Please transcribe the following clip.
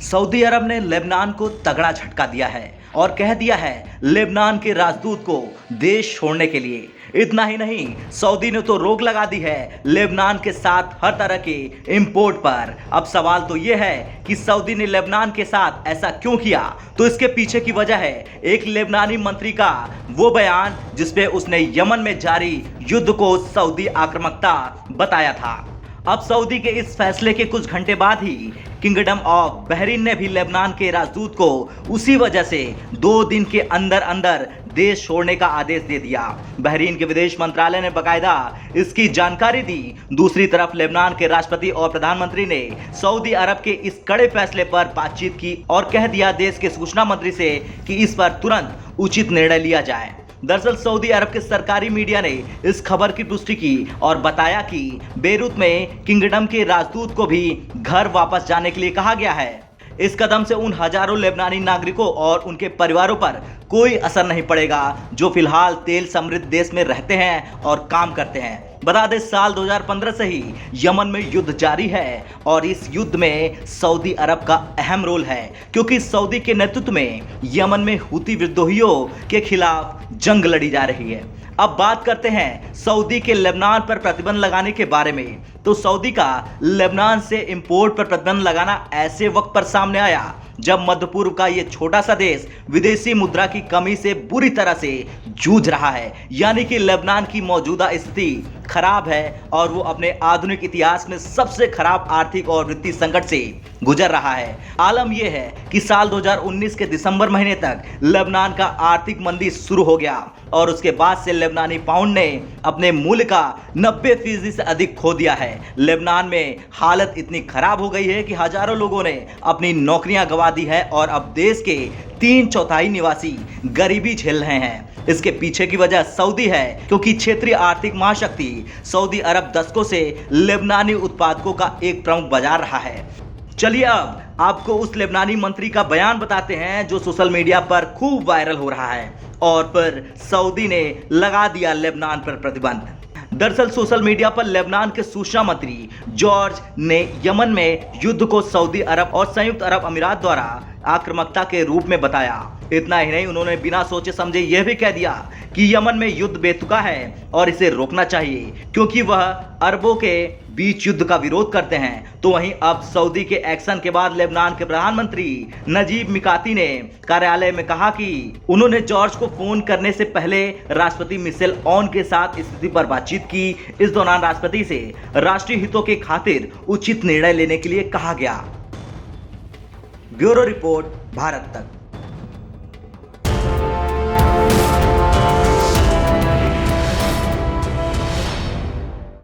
Saudi अरब ने Lebanon को तगड़ा झटका दिया है और कह दिया है लेबनान के राजदूत को देश छोड़ने के लिए। इतना ही नहीं, सऊदी ने तो रोक लगा दी है लेबनान के साथ हर तरह के इंपोर्ट पर। अब सवाल तो यह है कि सऊदी ने लेबनान के साथ ऐसा क्यों किया। तो इसके पीछे की वजह है एक लेबनानी मंत्री का वो बयान जिसपे उसने यमन में जारी युद्ध को सऊदी आक्रामकता बताया था। अब सऊदी के इस फैसले के कुछ घंटे बाद ही किंगडम ऑफ बहरीन ने भी लेबनान के राजदूत को उसी वजह से 2 दिन के अंदर अंदर देश छोड़ने का आदेश दे दिया। बहरीन के विदेश मंत्रालय ने बकायदा इसकी जानकारी दी। दूसरी तरफ लेबनान के राष्ट्रपति और प्रधानमंत्री ने सऊदी अरब के इस कड़े फैसले पर बातचीत की और कह दिया देश के सूचना मंत्री से कि इस पर तुरंत उचित निर्णय लिया जाए। दरअसल सऊदी अरब के सरकारी मीडिया ने इस खबर की पुष्टि की और बताया कि बेरूत में किंगडम के राजदूत को भी घर वापस जाने के लिए कहा गया है। इस कदम से उन हजारों लेबनानी नागरिकों और उनके परिवारों पर कोई असर नहीं पड़ेगा जो फिलहाल तेल समृद्ध देश में रहते हैं और काम करते हैं। बता दें साल 2015 से ही यमन में युद्ध जारी है और इस युद्ध में सऊदी अरब का अहम रोल है क्योंकि सऊदी के नेतृत्व में यमन में हुती विद्रोहियों के खिलाफ जंग लड़ी जा रही है। अब बात करते हैं सऊदी के लेबनान पर प्रतिबंध लगाने के बारे में। तो सऊदी का लेबनान से इंपोर्ट पर प्रतिबंध लगाना ऐसे वक्त पर सामने आया जब मध्य पूर्व का ये छोटा सा देश विदेशी मुद्रा की कमी से बुरी तरह से जूझ रहा है। यानी कि लेबनान की मौजूदा स्थिति खराब है और वो अपने आधुनिक इतिहास में सबसे खराब आर्थिक और वित्तीय संकट से गुजर रहा है। आलम यह है कि साल 2019 के दिसंबर महीने तक लेबनान का आर्थिक मंदी शुरू हो गया और उसके बाद से लेबनानी पाउंड ने अपने मूल्य का 90% से अधिक खो दिया है। लेबनान में हालत इतनी खराब हो गई है कि हजारों लोगों ने अपनी नौकरियां गंवा दी है और अब देश के 3/4 निवासी गरीबी झेल रहे हैं। इसके पीछे की वजह सऊदी है क्योंकि क्षेत्रीय आर्थिक महाशक्ति सऊदी अरब दशकों से लेबनानी उत्पादकों का एक प्रमुख बाजार रहा है। चलिए अब आपको उस लेबनानी मंत्री का बयान बताते हैं जो सोशल मीडिया पर खूब वायरल हो रहा है और फिर सऊदी ने लगा दिया लेबनान पर प्रतिबंध। दरअसल सोशल मीडिया पर लेबनान के सूचना मंत्री जॉर्ज ने यमन में युद्ध को सऊदी अरब और संयुक्त अरब अमीरात द्वारा आक्रामकता के रूप में बताया। इतना ही नहीं, उन्होंने बिना सोचे समझे यह भी कह दिया कि यमन में युद्ध बेतुका है और इसे रोकना चाहिए क्योंकि वह अरबों के बीच युद्ध का विरोध करते हैं। तो वहीं अब सऊदी के एक्शन के बाद लेबनान के प्रधानमंत्री नजीब मिकाती ने कार्यालय में कहा कि उन्होंने जॉर्ज को फोन करने से पहले राष्ट्रपति मिशेल ऑन के साथ स्थिति पर बातचीत की। इस दौरान राष्ट्रपति से राष्ट्रीय हितों के खातिर उचित निर्णय लेने के लिए कहा गया। ब्यूरो रिपोर्ट, भारत तक।